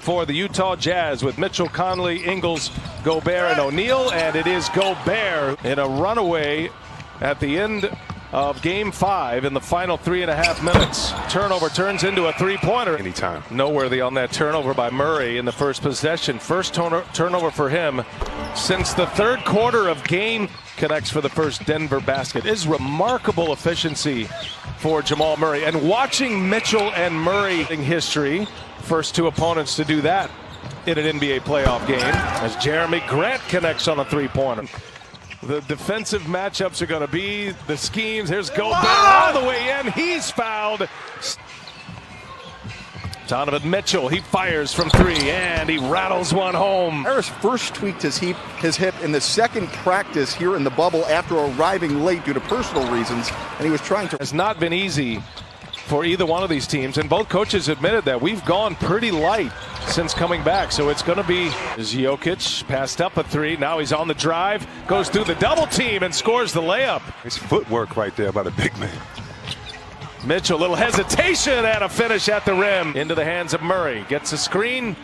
For the Utah Jazz with Mitchell, Conley, Ingles, Gobert, and O'Neal, and it is Gobert in a runaway at the end of Game 5 in the final 3.5 minutes. Turnover turns into a three-pointer. Anytime. Noteworthy on that turnover by Murray in the first possession. First turnover for him since the third quarter of game. Connects for the first Denver basket. Is remarkable efficiency for Jamal Murray. And watching Mitchell and Murray in history, first two opponents to do that in an NBA playoff game, as Jeremy Grant connects on a three-pointer. The defensive matchups are going to be the schemes. Here's Gobert all the way in. He's fouled. Donovan Mitchell, he fires from three, and he rattles one home. Harris first tweaked his hip in the second practice here in the bubble after arriving late due to personal reasons, and he was trying to... It's not been easy for either one of these teams, and both coaches admitted that we've gone pretty light since coming back, so it's going to be Jokic passed up a three. Now he's on the drive, goes through the double team and scores the layup. It's footwork right there by the big man. Mitchell, little hesitation and a finish at the rim. Into the hands of Murray. Gets a screen.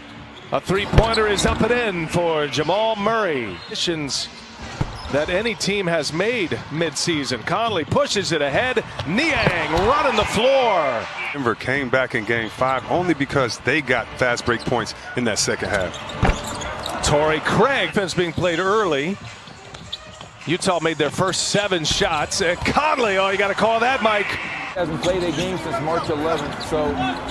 A three-pointer is up and in for Jamal Murray. Missions that any team has made midseason. Conley pushes it ahead. Niang running the floor. Denver came back in Game 5 only because they got fast break points in that second half. Torrey Craig. Defense being played early. Utah made their first 7 shots. And Conley, oh, you got to call that, Mike. Hasn't played a game since March 11th, so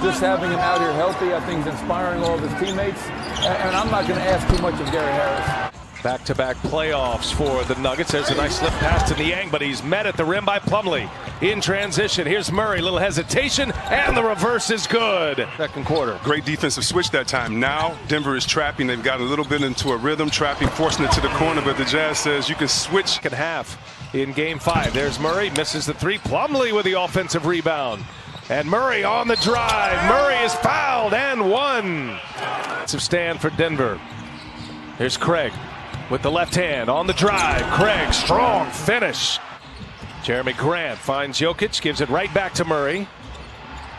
just having him out here healthy, I think, is inspiring all of his teammates. And I'm not going to ask too much of Gary Harris. Back-to-back playoffs for the Nuggets. There's a nice slip pass to Niang, but he's met at the rim by Plumlee. In transition, here's Murray. Little hesitation, and the reverse is good. Second quarter. Great defensive switch that time. Now Denver is trapping. They've got a little bit into a rhythm, trapping, forcing it to the corner, but the Jazz says you can switch. Second half in Game 5. There's Murray, misses the three. Plumlee with the offensive rebound. And Murray on the drive. Murray is fouled and one. Defensive stand for Denver. Here's Craig with the left hand on the drive. Craig, strong finish. Jeremy Grant finds Jokic, gives it right back to Murray.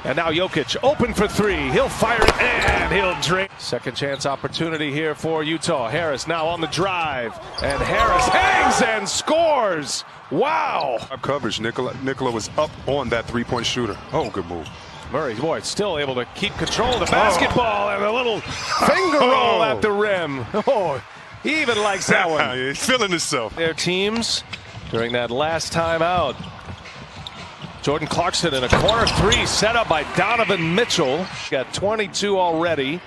And now Jokic open for three. He'll fire it and he'll drink. Second chance opportunity here for Utah. Harris now on the drive. And Harris hangs and scores. Wow. Coverage. Nikola was up on that three-point shooter. Oh, good move. Murray, boy, still able to keep control of the basketball and a little finger roll at the rim. Oh, he even likes that one. He's feeling himself. Their teams during that last time out. Jordan Clarkson in a corner three set up by Donovan Mitchell. Got 22 already.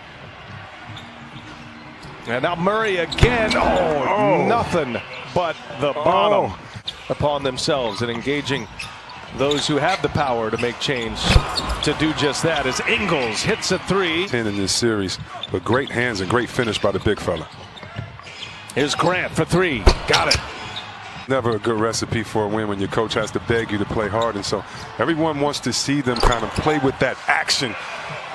And now Murray again. Oh, nothing but the bottom upon themselves and engaging those who have the power to make change to do just that as Ingles hits a three. 10 in this series, but great hands and great finish by the big fella. Here's Grant for three. Got it. Never a good recipe for a win when your coach has to beg you to play hard, and so everyone wants to see them kind of play with that action.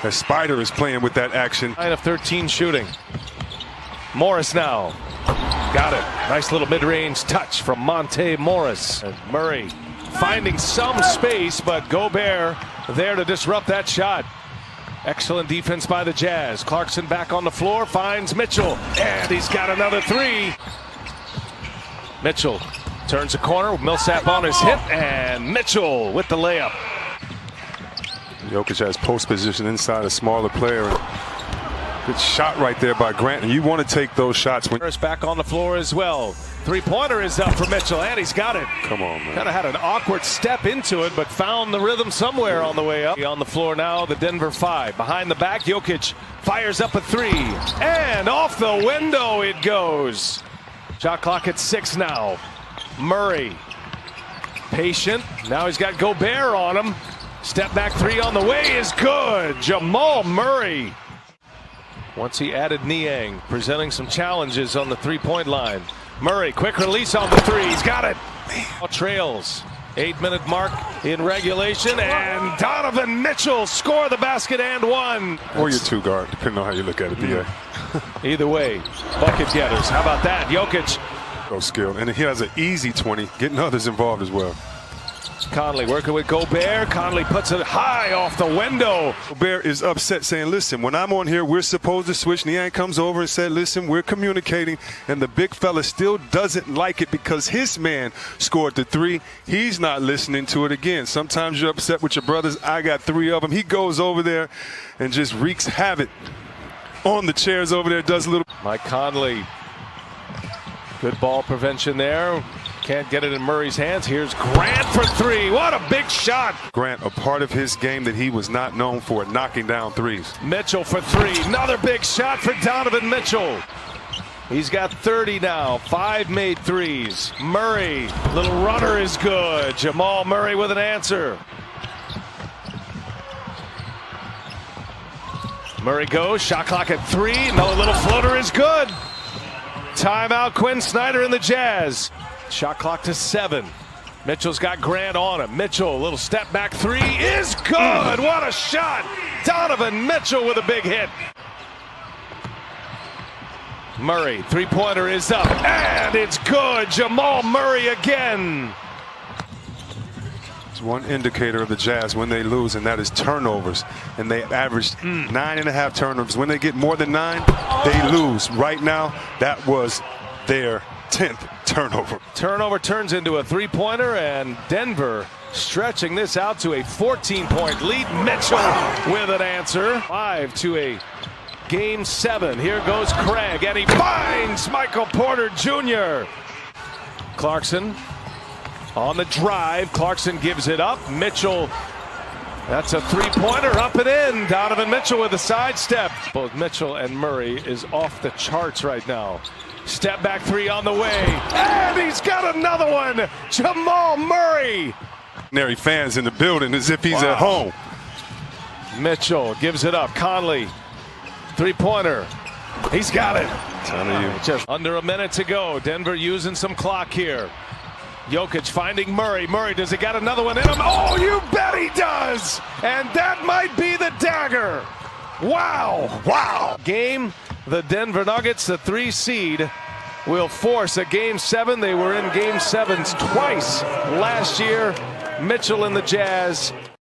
As Spider is playing with that action. 9 of 13 shooting. Morris now. Got it. Nice little mid-range touch from Monte Morris. And Murray finding some space, but Gobert there to disrupt that shot. Excellent defense by the Jazz. Clarkson back on the floor, finds Mitchell, and he's got another three. Mitchell turns a corner, Millsap on his hip, and Mitchell with the layup. Jokic has post position inside a smaller player. Good shot right there by Grant, and you want to take those shots. When Harris back on the floor as well. Three-pointer is up for Mitchell, and he's got it. Come on, man. Kind of had an awkward step into it, but found the rhythm somewhere on the way up. On the floor now, the Denver 5. Behind the back, Jokic fires up a three, and off the window it goes. Shot clock at 6 now. Murray, patient. Now he's got Gobert on him. Step back three on the way is good. Jamal Murray. Once he added Niang, presenting some challenges on the three-point line. Murray, quick release on the three. He's got it. Trails. 8-minute mark in regulation, and Donovan Mitchell score the basket and one. Or your two guard, depending on how you look at it, DA. Either way, bucket getters. How about that? Jokic. So skilled, and he has an easy 20, getting others involved as well. Conley working with Gobert. Conley puts it high off the window. Gobert is upset, saying, listen, when I'm on here, we're supposed to switch. Niang comes over and said, listen, we're communicating. And the big fella still doesn't like it because his man scored the three. He's not listening to it again. Sometimes you're upset with your brothers. I got three of them. He goes over there and just wreaks havoc on the chairs over there, does a little. Mike Conley. Good ball prevention there. Can't get it in Murray's hands. Here's Grant for three. What a big shot. Grant, a part of his game that he was not known for, knocking down threes. Mitchell for three. Another big shot for Donovan Mitchell. He's got 30 now. 5 made threes. Murray, little runner is good. Jamal Murray with an answer. Murray goes. Shot clock at 3. Another little floater is good. Timeout, Quinn Snyder and the Jazz. Shot clock to 7. Mitchell's got Grant on him. Mitchell, a little step back 3 is good. What a shot. Donovan Mitchell with a big hit. Murray, three-pointer is up, and it's good. Jamal Murray again. It's one indicator of the Jazz when they lose, and that is turnovers. And they averaged 9.5 turnovers. When they get more than 9, they lose. Right now, that was their 10th turnover. Turnover turns into a three-pointer, and Denver stretching this out to a 14-point lead. Mitchell with an answer. 5 to a Game 7. Here goes Craig, and he finds Michael Porter Jr. Clarkson on the drive. Clarkson gives it up. Mitchell, that's a three-pointer, up and in. Donovan Mitchell with a sidestep. Both Mitchell and Murray is off the charts right now. Step back 3 on the way, and he's got another one. Jamal Murray. Fans in the building as if he's at home. Mitchell gives it up. Conley, three-pointer. He's got it. Just under a minute to go. Denver using some clock here. Jokic finding Murray. Murray, does he got another one in him? Oh, you bet he does. And that might be the dagger. Wow. Wow. Game, the Denver Nuggets, the 3 seed, will force a Game 7. They were in Game 7s twice last year. Mitchell and the Jazz